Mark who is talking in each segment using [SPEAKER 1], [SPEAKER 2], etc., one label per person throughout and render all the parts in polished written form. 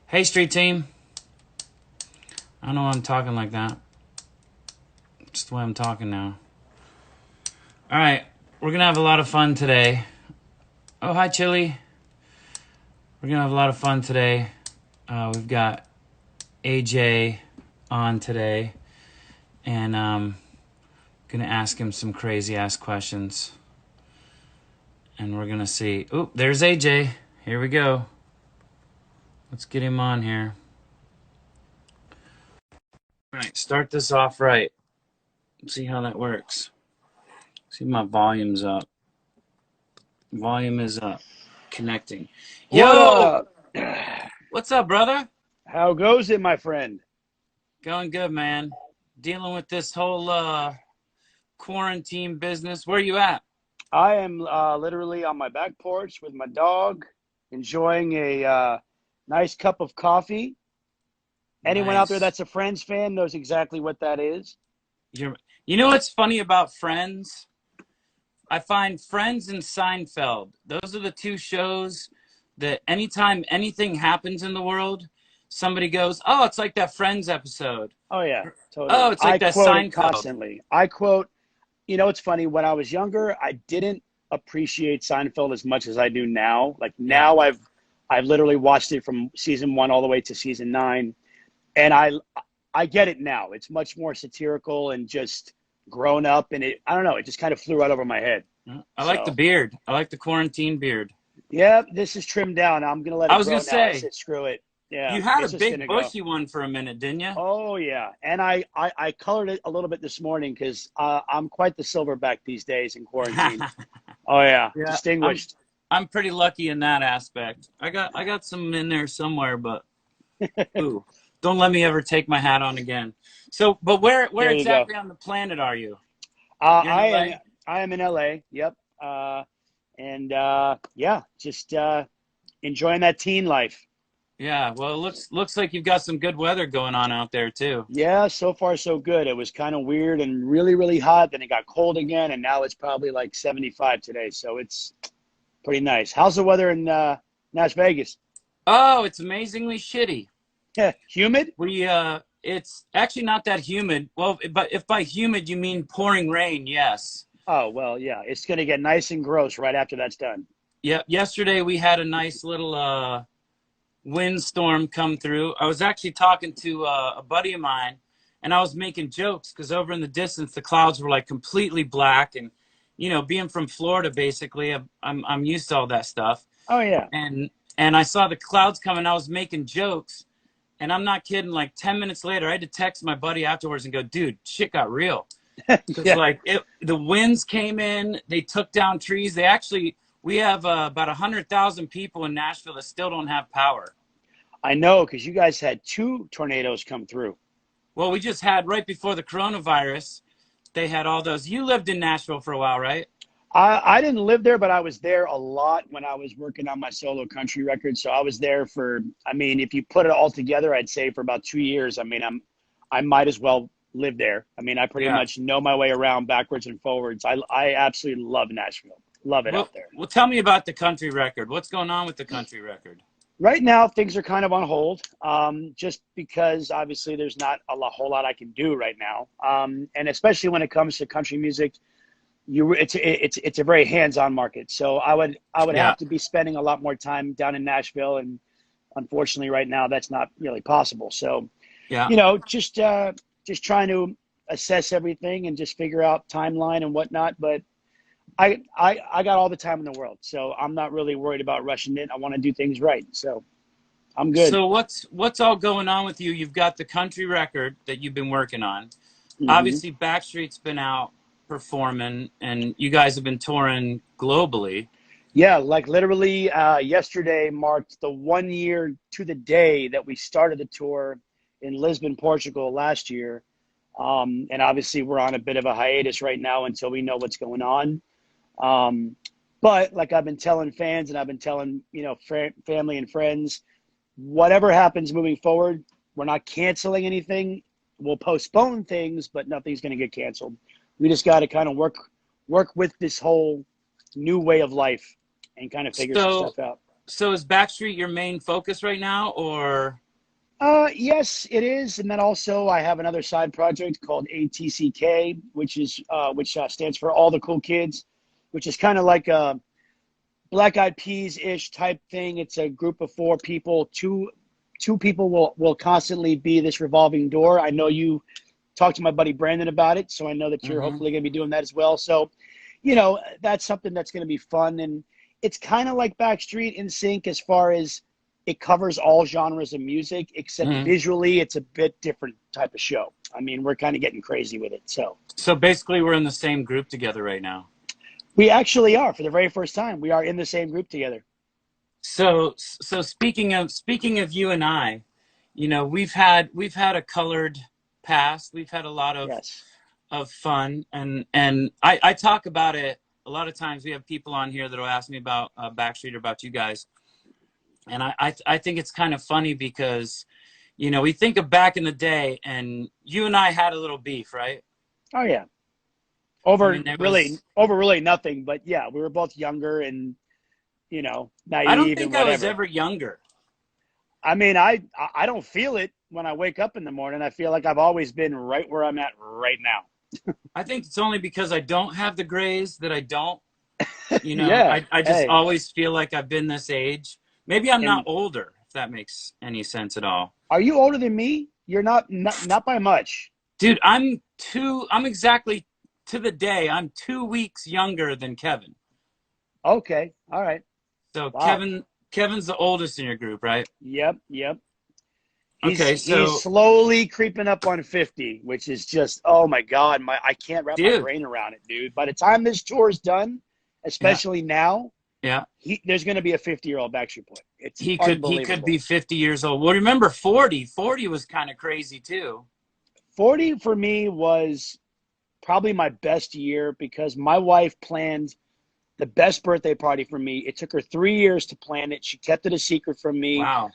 [SPEAKER 1] Hey, street team. I don't know why I'm talking like that. Just the way I'm talking now. All right, we're gonna have a lot of fun today. Oh, hi, Chili. We're gonna have a lot of fun today. We've got AJ on today, and gonna ask him some crazy ass questions, and we're gonna see. Oh, there's AJ. Here we go. Let's get him on here. All right, start this off right. See how that works. See, my volume's up. Volume is up. Connecting.
[SPEAKER 2] What
[SPEAKER 1] Yo!
[SPEAKER 2] up?
[SPEAKER 1] What's up, brother?
[SPEAKER 2] How goes it, my friend?
[SPEAKER 1] Going good, man. Dealing with this whole quarantine business. Where you at?
[SPEAKER 2] I am literally on my back porch with my dog, enjoying a nice cup of coffee. Anyone out there
[SPEAKER 1] Nice.
[SPEAKER 2] that's a Friends fan knows exactly what that is.
[SPEAKER 1] You're, you know what's funny about Friends? I find Friends and Seinfeld. Those are the two shows that anytime anything happens in the world, somebody goes, "Oh, it's like that Friends episode."
[SPEAKER 2] Oh, yeah,
[SPEAKER 1] Oh,
[SPEAKER 2] totally.
[SPEAKER 1] it's
[SPEAKER 2] I
[SPEAKER 1] like that
[SPEAKER 2] quote it
[SPEAKER 1] Seinfeld.
[SPEAKER 2] constantly. It's funny. When I was younger, I didn't appreciate Seinfeld as much as I do now. Like
[SPEAKER 1] Yeah.
[SPEAKER 2] now, I've literally watched it from season one all the way to season nine. And I get it now. It's much more satirical and just grown up, and I don't know, it just kind of flew right over my head.
[SPEAKER 1] I like the
[SPEAKER 2] So
[SPEAKER 1] beard. I like the quarantine beard.
[SPEAKER 2] yeah, this is trimmed down. I'm gonna let
[SPEAKER 1] I
[SPEAKER 2] it
[SPEAKER 1] was
[SPEAKER 2] grow
[SPEAKER 1] gonna
[SPEAKER 2] now. I
[SPEAKER 1] say,
[SPEAKER 2] said screw it. Yeah,
[SPEAKER 1] you had a
[SPEAKER 2] it's just
[SPEAKER 1] big
[SPEAKER 2] gonna go.
[SPEAKER 1] bushy one for a minute, didn't you?
[SPEAKER 2] Oh yeah, and I colored it a little bit this morning because I'm quite the silverback these days in quarantine. Oh yeah,
[SPEAKER 1] Yeah,
[SPEAKER 2] distinguished.
[SPEAKER 1] I'm pretty lucky in that aspect. I got some in there somewhere, but ooh, don't let me ever take my hat on again. So, but where
[SPEAKER 2] There you go.
[SPEAKER 1] exactly on the planet are you?
[SPEAKER 2] Uh,
[SPEAKER 1] You're in
[SPEAKER 2] I am
[SPEAKER 1] LA?
[SPEAKER 2] I am in LA. Yep. And yeah, just enjoying that teen life.
[SPEAKER 1] Yeah. Well, it looks like you've got some good weather going on out there too.
[SPEAKER 2] Yeah, so far so good. It was kind of weird and really, really hot. Then it got cold again, and now it's probably like 75 today. So it's pretty nice. How's the weather in Las Vegas?
[SPEAKER 1] Oh, it's amazingly shitty.
[SPEAKER 2] Humid?
[SPEAKER 1] It's actually not that humid. Well, but if by humid you mean pouring rain, yes.
[SPEAKER 2] Oh, well, yeah. It's going to get nice and gross right after that's done.
[SPEAKER 1] Yeah. Yesterday we had a nice little windstorm come through. I was actually talking to a buddy of mine, and I was making jokes because over in the distance the clouds were like completely black, and being from Florida, basically, I'm used to all that stuff,
[SPEAKER 2] Oh, yeah.
[SPEAKER 1] and I saw the clouds coming. I was making jokes, and I'm not kidding. Like 10 minutes later, I had to text my buddy afterwards and go, "Dude, shit got real." Because
[SPEAKER 2] Yeah,
[SPEAKER 1] like the winds came in, they took down trees. They actually we have about 100,000 people in Nashville that still don't have power.
[SPEAKER 2] I know because you guys had two tornadoes come through.
[SPEAKER 1] Well, we just had right before the coronavirus, they had all those. You lived in Nashville for a while, right?
[SPEAKER 2] I didn't live there, but I was there a lot when I was working on my solo country record. So I was there for, I mean, if you put it all together, I'd say for about 2 years. I mean, I might as well live there. I mean, I pretty
[SPEAKER 1] Yeah.
[SPEAKER 2] much know my way around backwards and forwards. I absolutely love Nashville. Love it
[SPEAKER 1] Well,
[SPEAKER 2] out there.
[SPEAKER 1] well, tell me about the country record. What's going on with the country record?
[SPEAKER 2] Right now, things are kind of on hold, just because obviously there's not whole lot I can do right now. And especially when it comes to country music, it's a very hands-on market. So I would
[SPEAKER 1] Yeah.
[SPEAKER 2] have to be spending a lot more time down in Nashville, and unfortunately, right now that's not really possible. So
[SPEAKER 1] Yeah.
[SPEAKER 2] just trying to assess everything and just figure out timeline and whatnot. But I got all the time in the world, so I'm not really worried about rushing it. I want to do things right, so I'm good.
[SPEAKER 1] So what's all going on with you? You've got the country record that you've been working on.
[SPEAKER 2] Hmm.
[SPEAKER 1] Obviously, Backstreet's been out performing, and you guys have been touring globally.
[SPEAKER 2] Yeah, like literally yesterday marked the 1 year to the day that we started the tour in Lisbon, Portugal last year. And obviously, we're on a bit of a hiatus right now until we know what's going on. Um, but like I've been telling fans and I've been telling, family and friends, whatever happens moving forward, we're not canceling anything. We'll postpone things, but nothing's going to get canceled. We just got to kind of work with this whole new way of life and kind of figure some
[SPEAKER 1] So
[SPEAKER 2] stuff out.
[SPEAKER 1] So is Backstreet your main focus right now, or?
[SPEAKER 2] Yes, it is. And then also I have another side project called ATCK, which stands for All the Cool Kids, which is kind of like a Black Eyed Peas-ish type thing. It's a group of four people. Two people will constantly be this revolving door. I know you talked to my buddy Brandon about it, so I know that you're
[SPEAKER 1] Hmm.
[SPEAKER 2] hopefully going to be doing that as well. So, that's something that's going to be fun. And it's kind of like Backstreet in Sync as far as it covers all genres of music, except
[SPEAKER 1] Hmm.
[SPEAKER 2] visually it's a bit different type of show. I mean, we're kind of getting crazy with it. So
[SPEAKER 1] So basically, we're in the same group together right now.
[SPEAKER 2] we actually are, for the very first time, we are in the same group together.
[SPEAKER 1] So speaking of you and I, we've had a colored past. We've had a lot
[SPEAKER 2] Yes.
[SPEAKER 1] of fun, and I talk about it a lot of times. We have people on here that'll ask me about Backstreet or about you guys, and I think it's kind of funny because we think of back in the day, and you and I had a little beef, right?
[SPEAKER 2] Oh yeah.
[SPEAKER 1] I mean, there was.
[SPEAKER 2] Over really nothing, but yeah, we were both younger and
[SPEAKER 1] I don't
[SPEAKER 2] naive and
[SPEAKER 1] think I was
[SPEAKER 2] whatever.
[SPEAKER 1] ever younger.
[SPEAKER 2] I mean, I don't feel it when I wake up in the morning. I feel like I've always been right where I'm at right now.
[SPEAKER 1] I think it's only because I don't have the grays that I don't.
[SPEAKER 2] Yeah.
[SPEAKER 1] I just
[SPEAKER 2] Hey,
[SPEAKER 1] always feel like I've been this age. Maybe I'm not
[SPEAKER 2] and
[SPEAKER 1] older, if that makes any sense at all.
[SPEAKER 2] are you older than me? You're not by much.
[SPEAKER 1] Dude, I'm exactly to the day, I'm 2 weeks younger than Kevin.
[SPEAKER 2] Okay. All right.
[SPEAKER 1] So
[SPEAKER 2] Wow.
[SPEAKER 1] Kevin's the oldest in your group, right?
[SPEAKER 2] Yep. Yep. He's
[SPEAKER 1] Okay,
[SPEAKER 2] he's
[SPEAKER 1] so
[SPEAKER 2] slowly creeping up on 50, which is just, oh my God, I can't wrap my
[SPEAKER 1] dude,
[SPEAKER 2] brain around it, dude. By the time this tour is done,
[SPEAKER 1] yeah,
[SPEAKER 2] especially now,
[SPEAKER 1] yeah.
[SPEAKER 2] there's going to be a 50-year-old Backstreet Boy. It's
[SPEAKER 1] He could be
[SPEAKER 2] unbelievable.
[SPEAKER 1] 50 years old. Well, remember 40. 40 was kind of crazy too.
[SPEAKER 2] 40 for me was probably my best year because my wife planned the best birthday party for me. It took her 3 years to plan it. She kept it a secret from me.
[SPEAKER 1] Wow.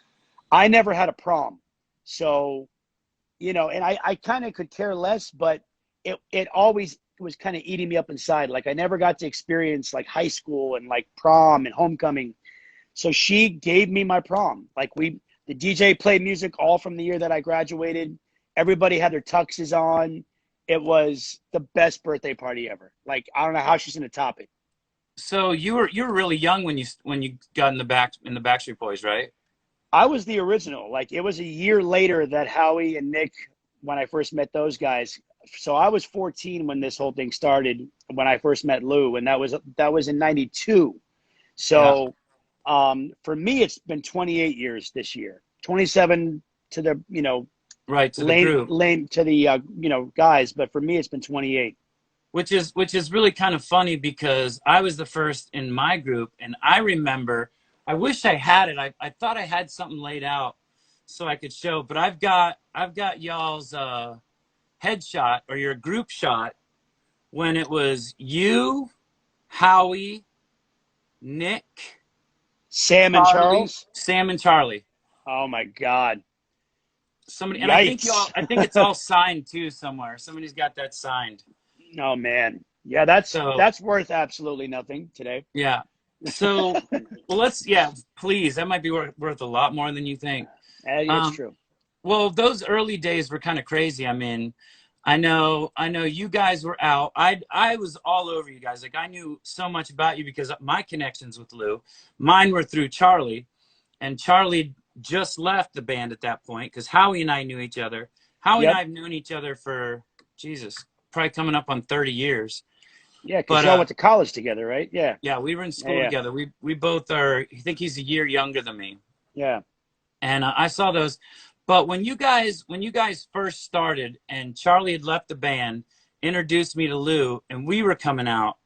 [SPEAKER 2] I never had a prom. So, and I kind of could care less, but it always was kind of eating me up inside. Like I never got to experience like high school and like prom and homecoming. So she gave me my prom. The DJ played music all from the year that I graduated. Everybody had their tuxes on. It was the best birthday party ever. Like I don't know how she's gonna top it.
[SPEAKER 1] So you were really young when you got in the Backstreet Boys, right?
[SPEAKER 2] I was the original. Like it was a year later that Howie and Nick, when I first met those guys. So I was 14 when this whole thing started. When I first met Lou, and that was in '92.
[SPEAKER 1] Yeah.
[SPEAKER 2] So for me, it's been 28 years this year. 27 to the
[SPEAKER 1] Right, to the
[SPEAKER 2] lane
[SPEAKER 1] group.
[SPEAKER 2] lane to the guys, but for me, it's been 28.
[SPEAKER 1] Which is really kind of funny because I was the first in my group, and I remember. I wish I had it. I thought I had something laid out so I could show, but I've got y'all's headshot or your group shot when it was you, Howie, Nick,
[SPEAKER 2] Sam and
[SPEAKER 1] Charlie,
[SPEAKER 2] Charles.
[SPEAKER 1] Sam, and Charlie.
[SPEAKER 2] Oh my God.
[SPEAKER 1] Somebody, and I think
[SPEAKER 2] Yikes.
[SPEAKER 1] y'all. I think it's all signed too somewhere. Somebody's got that signed.
[SPEAKER 2] Oh man. Yeah, that's
[SPEAKER 1] So
[SPEAKER 2] that's worth absolutely nothing today.
[SPEAKER 1] yeah. So, well, yeah, please. That might be worth a lot more than you think.
[SPEAKER 2] It's
[SPEAKER 1] Um,
[SPEAKER 2] true.
[SPEAKER 1] well, those early days were kind of crazy. I mean, I know you guys were out. I was all over you guys. Like I knew so much about you because my connections with Lou, mine were through Charlie, and Charlie just left the band at that point because Howie and I knew each other. Howie and I
[SPEAKER 2] Yep.
[SPEAKER 1] have known each other for Jesus, probably coming up on 30 years.
[SPEAKER 2] Yeah, because
[SPEAKER 1] But
[SPEAKER 2] y'all went to college together, right? Yeah.
[SPEAKER 1] yeah, we were in
[SPEAKER 2] Yeah.
[SPEAKER 1] school
[SPEAKER 2] Yeah.
[SPEAKER 1] together. We both are. I think he's a year younger than me,
[SPEAKER 2] Yeah.
[SPEAKER 1] and I saw those. But when you guys first started, and Charlie had left the band, introduced me to Lou, and we were coming out.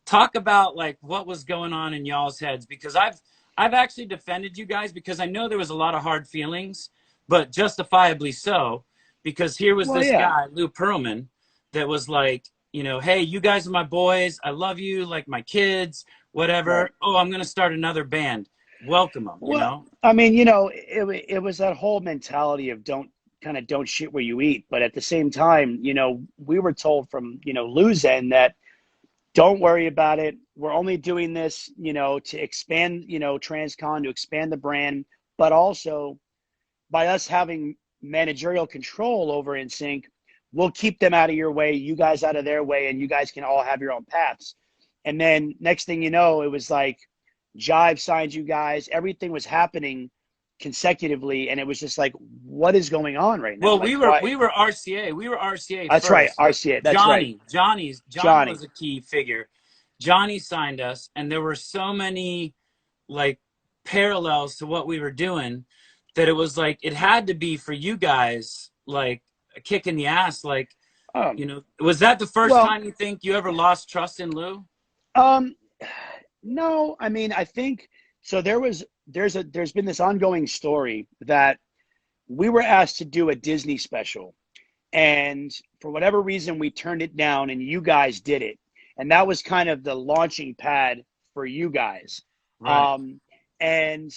[SPEAKER 1] Talk about like what was going on in y'all's heads because I've actually defended you guys because I know there was a lot of hard feelings, but justifiably so, because here was
[SPEAKER 2] Well,
[SPEAKER 1] this
[SPEAKER 2] yeah.
[SPEAKER 1] guy, Lou Pearlman, that was like, hey, you guys are my boys. I love you like my kids,
[SPEAKER 2] Right.
[SPEAKER 1] whatever. Oh, I'm going to start another band. Welcome
[SPEAKER 2] Well,
[SPEAKER 1] them.
[SPEAKER 2] I mean, it was that whole mentality of don't shit where you eat. But at the same time, we were told from, Lou's end that Don't worry about it. We're only doing this, to expand, Transcon, to expand the brand, but also by us having managerial control over NSYNC, we'll keep them out of your way, you guys out of their way, and you guys can all have your own paths. And then next thing you know, it was like Jive signed you guys. Everything was happening consecutively, and it was just like, what is going on right now?
[SPEAKER 1] Well,
[SPEAKER 2] Like,
[SPEAKER 1] we were
[SPEAKER 2] why?
[SPEAKER 1] we were RCA. We were RCA
[SPEAKER 2] That's right,
[SPEAKER 1] first.
[SPEAKER 2] RCA. That's right,
[SPEAKER 1] Johnny
[SPEAKER 2] Johnny.
[SPEAKER 1] was a key figure. Johnny signed us, and there were so many like parallels to what we were doing that it was like it had to be for you guys like a kick in the ass. Like,
[SPEAKER 2] Um,
[SPEAKER 1] was that the first
[SPEAKER 2] well,
[SPEAKER 1] time you think you ever lost trust in Lou?
[SPEAKER 2] um, no, I mean, I think so. There's been this ongoing story that we were asked to do a Disney special, and for whatever reason, we turned it down, and you guys did it, and that was kind of the launching pad for you guys.
[SPEAKER 1] Right.
[SPEAKER 2] Um, and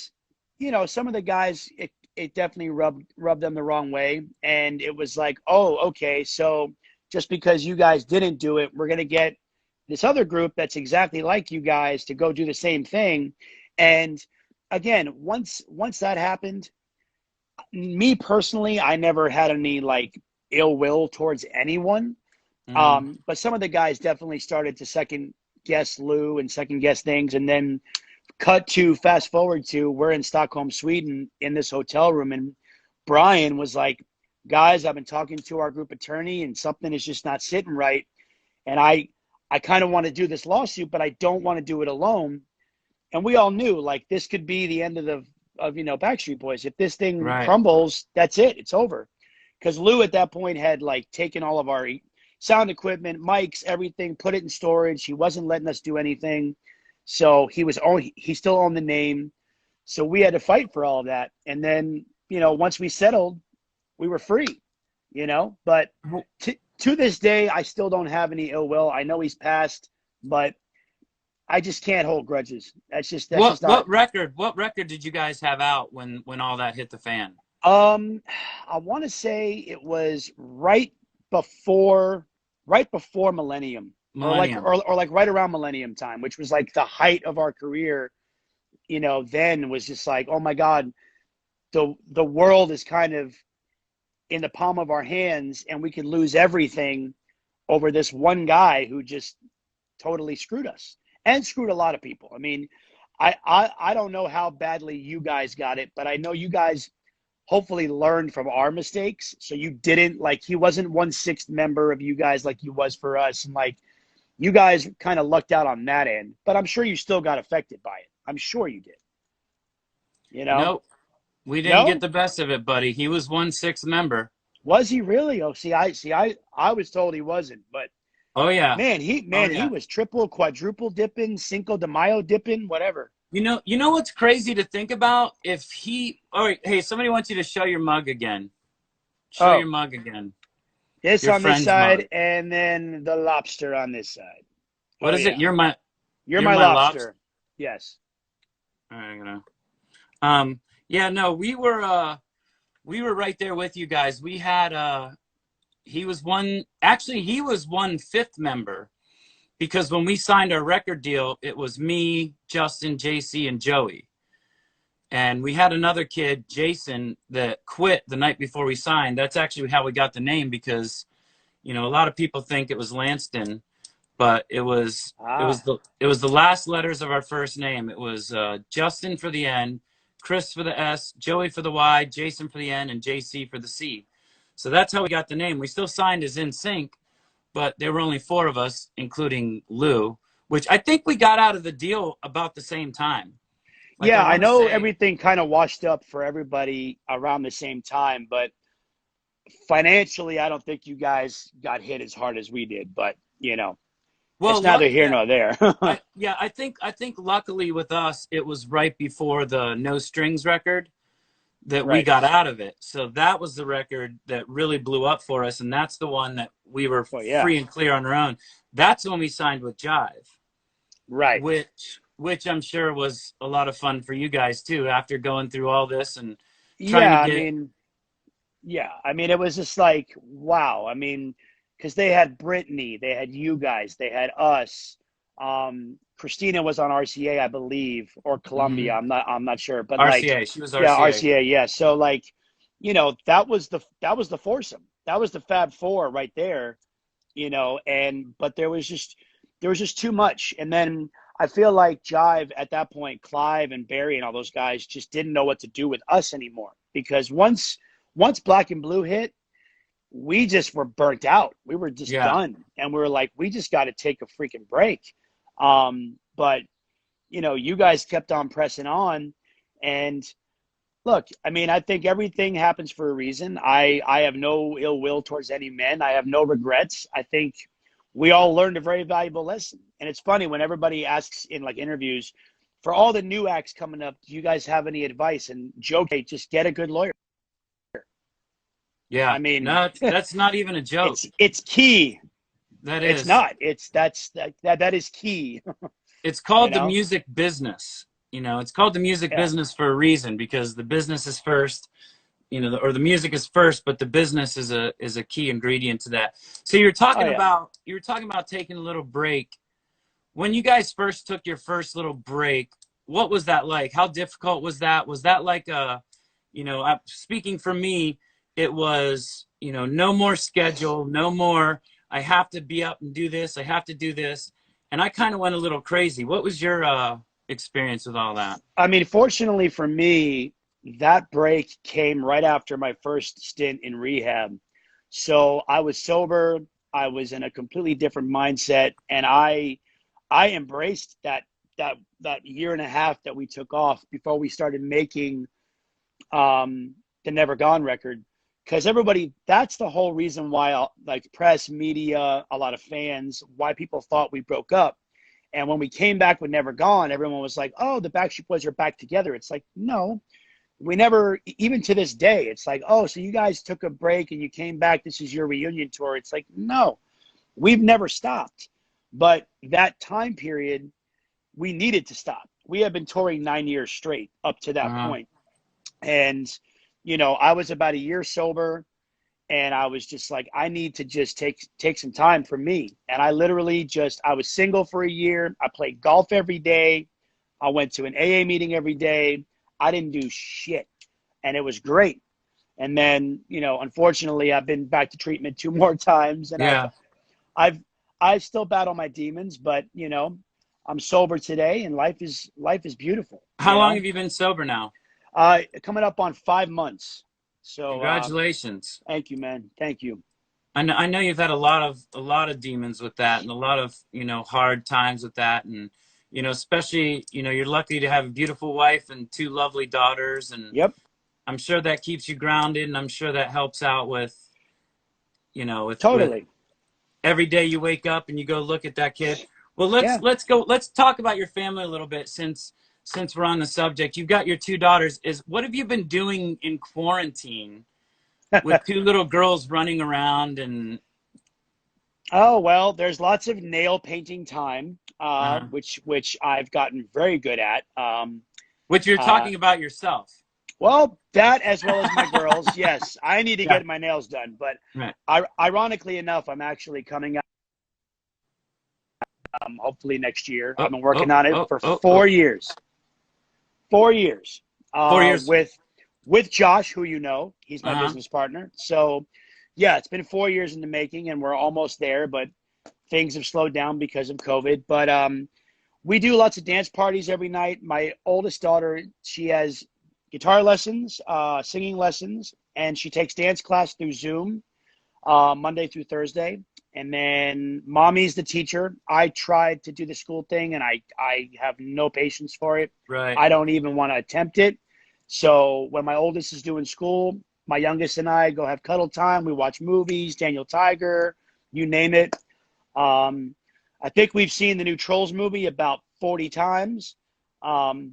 [SPEAKER 2] some of the guys, it definitely rubbed them the wrong way, and it was like, oh, okay, so just because you guys didn't do it, we're gonna get this other group that's exactly like you guys to go do the same thing. And again, once that happened, me personally, I never had any like ill will towards anyone.
[SPEAKER 1] Mm.
[SPEAKER 2] But some of the guys definitely started to second guess Lou and second guess things. And then fast forward to we're in Stockholm, Sweden in this hotel room. And Brian was like, guys, I've been talking to our group attorney and something is just not sitting right. And I kind of want to do this lawsuit, but I don't want to do it alone. And we all knew like this could be the end of Backstreet Boys. If this thing
[SPEAKER 1] Right.
[SPEAKER 2] crumbles, that's it. It's over. Because Lou at that point had like taken all of our sound equipment, mics, everything, put it in storage. He wasn't letting us do anything. So he still owned the name. So we had to fight for all of that. And then, once we settled, we were free, but to this day, I still don't have any ill will. I know he's passed, but I just can't hold grudges. That's just not.
[SPEAKER 1] What record did you guys have out when all that hit the fan?
[SPEAKER 2] I want to say it was right before Millennium,
[SPEAKER 1] Millennium.
[SPEAKER 2] or like right around Millennium time, which was like the height of our career. Then was just like, oh my God, the world is kind of in the palm of our hands, and we could lose everything over this one guy who just totally screwed us and screwed a lot of people. I mean, I don't know how badly you guys got it, but I know you guys hopefully learned from our mistakes. So you didn't like he wasn't 1/6 member of you guys like he was for us, and like you guys kind of lucked out on that end. But I'm sure you still got affected by it. I'm sure you did.
[SPEAKER 1] Nope. We didn't get
[SPEAKER 2] No,
[SPEAKER 1] the best of it, buddy. He was 1/6 member.
[SPEAKER 2] was he really? Oh, I was told he wasn't, but
[SPEAKER 1] Oh yeah. Oh
[SPEAKER 2] he
[SPEAKER 1] yeah.
[SPEAKER 2] was triple, quadruple dipping, Cinco de Mayo dipping, whatever.
[SPEAKER 1] You know what's crazy to think about? If he, all right, hey, somebody wants you to show your mug again. Show your
[SPEAKER 2] Oh,
[SPEAKER 1] mug again.
[SPEAKER 2] this
[SPEAKER 1] Your
[SPEAKER 2] on this
[SPEAKER 1] friend's mug.
[SPEAKER 2] side, and then the lobster on this side.
[SPEAKER 1] What
[SPEAKER 2] Oh
[SPEAKER 1] is it?
[SPEAKER 2] yeah, you're
[SPEAKER 1] You're
[SPEAKER 2] my
[SPEAKER 1] my lobster.
[SPEAKER 2] lobster. Yes.
[SPEAKER 1] All right, I'm gonna. Yeah, no, we were right there with you guys. We had he was one. Actually, he was 1/5 member because when we signed our record deal, it was me, Justin, JC, and Joey. And we had another kid, Jason, that quit the night before we signed. That's actually how we got the name because, a lot of people think it was Lanston, but
[SPEAKER 2] Ah,
[SPEAKER 1] it was the last letters of our first name. It was Justin for the N, Chris for the S, Joey for the Y, Jason for the N, and JC for the C. So that's how we got the name. We still signed as In Sync, but there were only four of us, including Lou, which I think we got out of the deal about the same time. Like I
[SPEAKER 2] yeah. I
[SPEAKER 1] want to
[SPEAKER 2] know
[SPEAKER 1] say,
[SPEAKER 2] everything kind of washed up for everybody around the same time, but financially, I don't think you guys got hit as hard as we did. But it's
[SPEAKER 1] well,
[SPEAKER 2] neither
[SPEAKER 1] luck,
[SPEAKER 2] here
[SPEAKER 1] yeah,
[SPEAKER 2] nor there.
[SPEAKER 1] I think luckily with us, it was right before the No Strings record that we
[SPEAKER 2] Right.
[SPEAKER 1] got out of it. So that was the record that really blew up for us, and that's the one that we were
[SPEAKER 2] Well, yeah.
[SPEAKER 1] free and clear on our own. That's when we signed with Jive,
[SPEAKER 2] Right.
[SPEAKER 1] which I'm sure was a lot of fun for you guys too. After going through all this and trying to
[SPEAKER 2] Yeah. I
[SPEAKER 1] get
[SPEAKER 2] mean, yeah. I mean, it was just like, wow. I mean, because they had Brittany, they had you guys, they had us. Christina was on RCA, I believe, or Columbia.
[SPEAKER 1] Mm-hmm.
[SPEAKER 2] I'm not sure, but like,
[SPEAKER 1] RCA. She was
[SPEAKER 2] yeah,
[SPEAKER 1] RCA.
[SPEAKER 2] RCA, yeah. So like, that was the foursome. That was the Fab Four right there, but there was just too much. And then I feel like Jive at that point, Clive and Barry and all those guys just didn't know what to do with us anymore, because once Black and Blue hit, we just were burnt out. We were just
[SPEAKER 1] Yeah.
[SPEAKER 2] done. And we were like, we just got to take a freaking break. But you guys kept on pressing on. And look, I mean, I think everything happens for a reason. I have no ill will towards any men. I have no regrets. I think we all learned a very valuable lesson. And it's funny when everybody asks in like interviews, for all the new acts coming up, do you guys have any advice? And joke, hey, just get a good lawyer.
[SPEAKER 1] Yeah.
[SPEAKER 2] I mean,
[SPEAKER 1] No, that's not even a joke.
[SPEAKER 2] it's key.
[SPEAKER 1] That
[SPEAKER 2] It's
[SPEAKER 1] is.
[SPEAKER 2] not. That is key.
[SPEAKER 1] It's called
[SPEAKER 2] You
[SPEAKER 1] the
[SPEAKER 2] know?
[SPEAKER 1] music business. It's called the music
[SPEAKER 2] Yeah.
[SPEAKER 1] business for a reason, because the business is first, or the music is first, but the business is a key ingredient to that. So
[SPEAKER 2] Oh
[SPEAKER 1] you were talking about taking a little break. When you guys first took your first little break, what was that like? How difficult was that? Was that like speaking for me, it was, no more schedule, no more, I have to be up and do this, I have to do this. And I kind of went a little crazy. What was your experience with all that?
[SPEAKER 2] I mean, fortunately for me, that break came right after my first stint in rehab. So I was sober. I was in a completely different mindset, and I embraced that year and a half that we took off before we started making the Never Gone record. Because everybody, that's the whole reason why, like press, media, a lot of fans, why people thought we broke up. And when we came back with Never Gone, everyone was like, oh, the Backstreet Boys are back together. It's like, no, we never, even to this day, it's like, oh, so you guys took a break and you came back. This is your reunion tour. It's like, no, we've never stopped. But that time period, we needed to stop. We had been touring 9 years straight up to that point. And, I was about a year sober, and I was just like, I need to just take some time for me. And I literally I was single for a year. I played golf every day. I went to an AA meeting every day. I didn't do shit. And it was great. And then, unfortunately, I've been back to treatment 2 more times. And
[SPEAKER 1] Yeah.
[SPEAKER 2] I've still battle my demons, but, I'm sober today, and life is beautiful.
[SPEAKER 1] How long have you been sober now?
[SPEAKER 2] Coming up on 5 months. So
[SPEAKER 1] Congratulations.
[SPEAKER 2] thank you, man. Thank you.
[SPEAKER 1] I know you've had a lot of demons with that, and a lot of, hard times with that. And, especially, you're lucky to have a beautiful wife and 2 lovely daughters. And
[SPEAKER 2] Yep.
[SPEAKER 1] I'm sure that keeps you grounded, and I'm sure that helps out with,
[SPEAKER 2] Totally.
[SPEAKER 1] with every day you wake up and you go look at that kid. Well, let's talk about your family a little bit, since we're on the subject. You've got your 2 daughters. What have you been doing in quarantine with 2 little girls running around? And
[SPEAKER 2] Oh, well, there's lots of nail painting time, which I've gotten very good at.
[SPEAKER 1] Which you're talking about yourself.
[SPEAKER 2] Well, that as well as my girls. Yes, I need to
[SPEAKER 1] Yeah.
[SPEAKER 2] get my nails done. But
[SPEAKER 1] Right.
[SPEAKER 2] ironically enough, I'm actually coming out hopefully next year. I've been
[SPEAKER 1] Oh,
[SPEAKER 2] working on it for 4 years. 4 years.
[SPEAKER 1] 4 years.
[SPEAKER 2] With Josh, who he's my
[SPEAKER 1] Uh-huh.
[SPEAKER 2] business partner. So, yeah, it's been 4 years in the making, and we're almost there. But things have slowed down because of COVID. But we do lots of dance parties every night. My oldest daughter, she has guitar lessons, singing lessons, and she takes dance class through Zoom Monday through Thursday. And then mommy's the teacher. I tried to do the school thing, and I have no patience for it.
[SPEAKER 1] Right.
[SPEAKER 2] I don't even want to attempt it. So when my oldest is doing school, my youngest and I go have cuddle time. We watch movies, Daniel Tiger, you name it. I think we've seen the new Trolls movie about 40 times. We're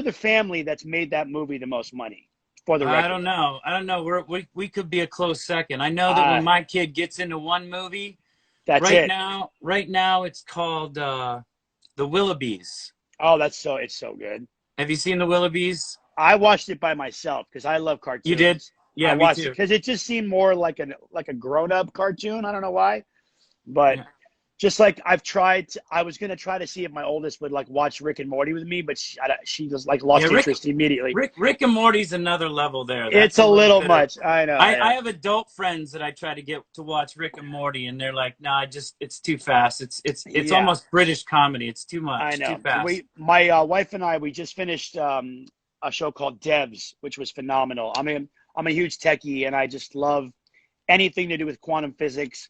[SPEAKER 2] the family that's made that movie the most money, for the record.
[SPEAKER 1] I don't know. We could be a close second. I know that when my kid gets into one movie,
[SPEAKER 2] that's
[SPEAKER 1] right now it's called The Willoughbys.
[SPEAKER 2] Oh, it's so good.
[SPEAKER 1] Have you seen The Willoughbys?
[SPEAKER 2] I watched it by myself because I love cartoons.
[SPEAKER 1] You did? Yeah,
[SPEAKER 2] I
[SPEAKER 1] me
[SPEAKER 2] watched
[SPEAKER 1] too.
[SPEAKER 2] it because it just seemed more like a grown-up cartoon. I don't know why, but Just like I was gonna try to see if my oldest would like watch Rick and Morty with me, but she just like
[SPEAKER 1] Yeah,
[SPEAKER 2] lost interest immediately.
[SPEAKER 1] Rick and Morty's another level there.
[SPEAKER 2] It's
[SPEAKER 1] That's a
[SPEAKER 2] a
[SPEAKER 1] little
[SPEAKER 2] little
[SPEAKER 1] bit of.
[SPEAKER 2] much. I know.
[SPEAKER 1] I
[SPEAKER 2] Yeah.
[SPEAKER 1] have adult friends that I try to get to watch Rick and Morty, and they're like, "No, it's too fast. It's
[SPEAKER 2] Yeah.
[SPEAKER 1] almost British comedy. It's too
[SPEAKER 2] I
[SPEAKER 1] much, too
[SPEAKER 2] know.
[SPEAKER 1] fast."
[SPEAKER 2] My wife and I, we just finished a show called Devs, which was phenomenal. I'm a huge techie, and I just love anything to do with quantum physics.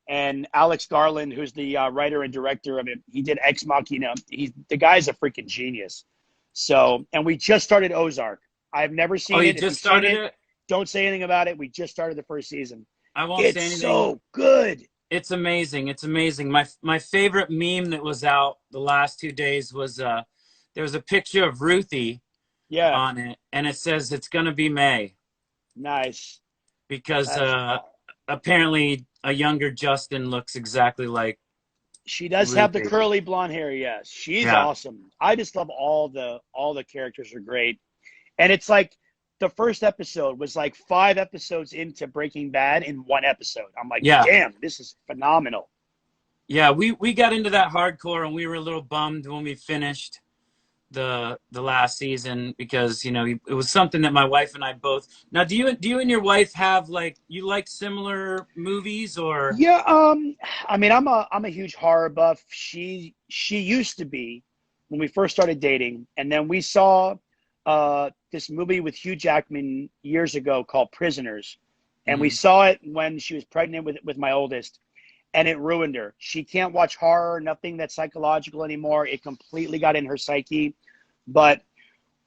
[SPEAKER 2] And Alex Garland, who's the writer and director of it, he did Ex Machina. The guy's a freaking genius. So, and we just started Ozark. I've never
[SPEAKER 1] Oh,
[SPEAKER 2] seen
[SPEAKER 1] you
[SPEAKER 2] it. If
[SPEAKER 1] just
[SPEAKER 2] you've seen
[SPEAKER 1] started
[SPEAKER 2] it,
[SPEAKER 1] it?
[SPEAKER 2] don't say anything about it. We just started the first season.
[SPEAKER 1] I won't say
[SPEAKER 2] It's
[SPEAKER 1] anything.
[SPEAKER 2] so good.
[SPEAKER 1] It's amazing. It's amazing. My favorite meme that was out the last 2 days was there was a picture of Ruthie
[SPEAKER 2] Yeah,
[SPEAKER 1] on it, and it says it's gonna be May
[SPEAKER 2] nice.
[SPEAKER 1] because
[SPEAKER 2] That's
[SPEAKER 1] apparently a younger Justin looks exactly like
[SPEAKER 2] She does have the
[SPEAKER 1] Ruthie.
[SPEAKER 2] curly blonde hair. Yes, she's
[SPEAKER 1] Yeah.
[SPEAKER 2] awesome. I just love all the characters are great, and it's like the first episode was like 5 episodes into Breaking Bad in one episode. I'm like,
[SPEAKER 1] Yeah.
[SPEAKER 2] damn, this is phenomenal.
[SPEAKER 1] Yeah, we got into that hardcore, and we were a little bummed when we finished the last season because it was something that my wife and I both. Now, do you and your wife have like you like similar movies or?
[SPEAKER 2] Yeah, I mean, I'm a huge horror buff. She used to be when we first started dating, and then we saw this movie with Hugh Jackman years ago called Prisoners, and we saw it when she was pregnant with my oldest, and it ruined her. She can't watch horror, nothing that's psychological anymore. It completely got in her psyche. But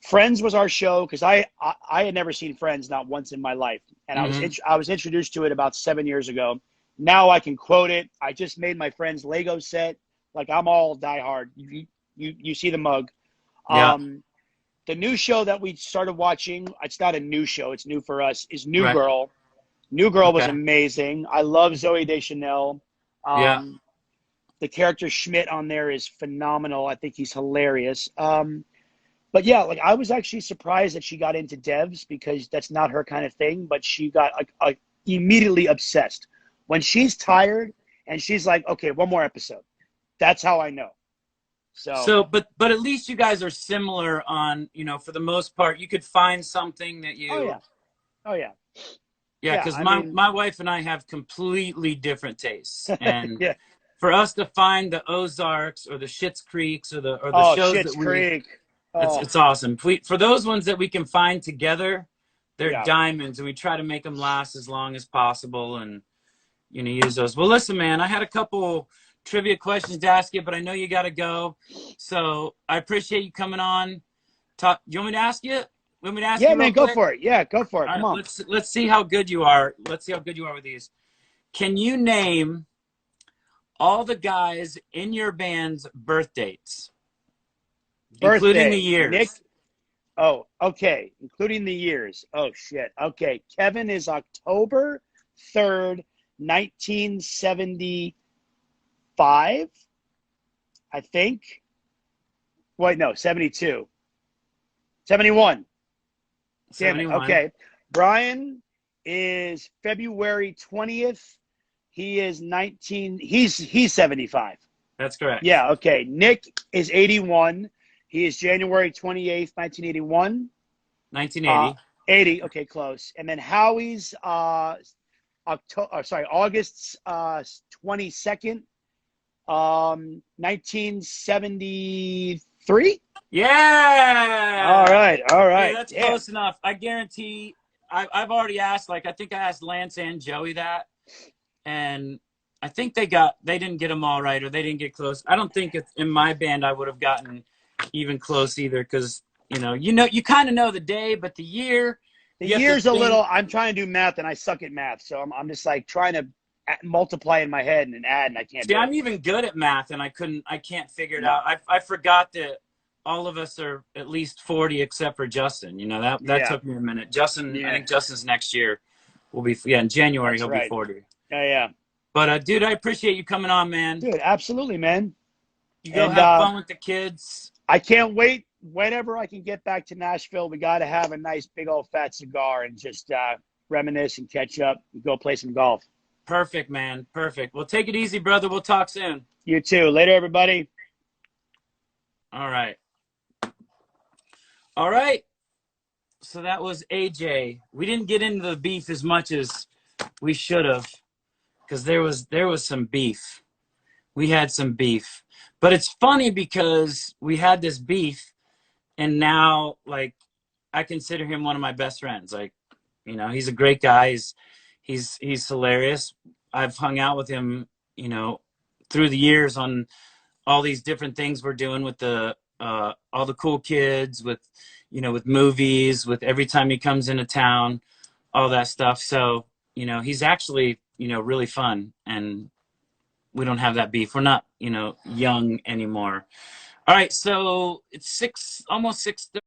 [SPEAKER 2] Friends was our show because I had never seen Friends not once in my life, and I was introduced to it about 7 years ago. Now I can quote it. I just made my friend's Lego set. Like I'm all diehard. You see the mug.
[SPEAKER 1] Yeah.
[SPEAKER 2] The new show that we started watching, it's not a new show, it's new for us, is New
[SPEAKER 1] Right.
[SPEAKER 2] Girl. New Girl was
[SPEAKER 1] Okay.
[SPEAKER 2] amazing. I love Zoe Deschanel.
[SPEAKER 1] Yeah.
[SPEAKER 2] The character Schmidt on there is phenomenal. I think he's hilarious. But yeah, like I was actually surprised that she got into devs because that's not her kind of thing, but she got like immediately obsessed. When she's tired and she's like, okay, one more episode. That's how I know.
[SPEAKER 1] But at least you guys are similar on, for the most part, you could find something that you.
[SPEAKER 2] Oh yeah. Oh yeah.
[SPEAKER 1] Yeah, because my wife and I have completely different tastes, and
[SPEAKER 2] yeah.
[SPEAKER 1] for us to find the Ozarks or the Schitt's Creeks or the shows
[SPEAKER 2] Schitt's
[SPEAKER 1] that we,
[SPEAKER 2] Creek. Oh.
[SPEAKER 1] it's awesome. For those ones that we can find together, they're
[SPEAKER 2] Yeah.
[SPEAKER 1] diamonds, and we try to make them last as long as possible, and use those. Well, listen, man, I had a couple trivia questions to ask you, but I know you got to go, so I appreciate you coming on. Do you want me to ask you? Want me to ask you?
[SPEAKER 2] Yeah, man, go
[SPEAKER 1] quick?
[SPEAKER 2] for it. Yeah, go for it.
[SPEAKER 1] All
[SPEAKER 2] Come
[SPEAKER 1] right,
[SPEAKER 2] on.
[SPEAKER 1] let's see how good you are. Let's see how good you are with these. Can you name all the guys in your band's birth dates, including the years?
[SPEAKER 2] Nick. Oh, okay. Including the years. Oh shit. Okay. Kevin is October 3rd, 1975. I think. Wait, no, 72. 71. Damn it.
[SPEAKER 1] 71.
[SPEAKER 2] Okay. Brian is February 20th. He is 19. He's 75.
[SPEAKER 1] That's correct.
[SPEAKER 2] Yeah. Okay. Nick is 81. He is January 28th, 1981.
[SPEAKER 1] 1980.
[SPEAKER 2] 80. Okay, close. And then Howie's August's 22nd, 1973.
[SPEAKER 1] Yeah.
[SPEAKER 2] All right.
[SPEAKER 1] Hey, that's close enough. I guarantee. I've already asked. Like I think I asked Lance and Joey that, and I think they didn't get them all right, or they didn't get close. I don't think in my band I would have gotten even close either, because you kind of know the day, but the year.
[SPEAKER 2] The year's a little. I'm trying to do math, and I suck at math, so I'm just like trying to multiply in my head and add, and I can't.
[SPEAKER 1] See, I'm even good at math, and I can't figure it out. I forgot that all of us are at least 40, except for Justin. That took me a minute. Justin, I think Justin's next year will be. Yeah, in January he'll be 40.
[SPEAKER 2] Yeah.
[SPEAKER 1] But dude, I appreciate you coming on, man.
[SPEAKER 2] Dude, absolutely, man.
[SPEAKER 1] You go have fun with the kids.
[SPEAKER 2] I can't wait. Whenever I can get back to Nashville, we got to have a nice big old fat cigar and just reminisce and catch up and go play some golf.
[SPEAKER 1] Perfect, man. Perfect. Well, take it easy, brother. We'll talk soon.
[SPEAKER 2] You too. Later, everybody.
[SPEAKER 1] All right. All right. So that was AJ. We didn't get into the beef as much as we should have because there was some beef. We had some beef. But it's funny because we had this beef and now like I consider him one of my best friends. Like, he's a great guy. He's hilarious. I've hung out with him, through the years on all these different things we're doing with the all the cool kids, with with movies, with every time he comes into town, all that stuff. So, he's actually, really fun, and we don't have that beef. We're not, young anymore. All right, so it's almost 6:30.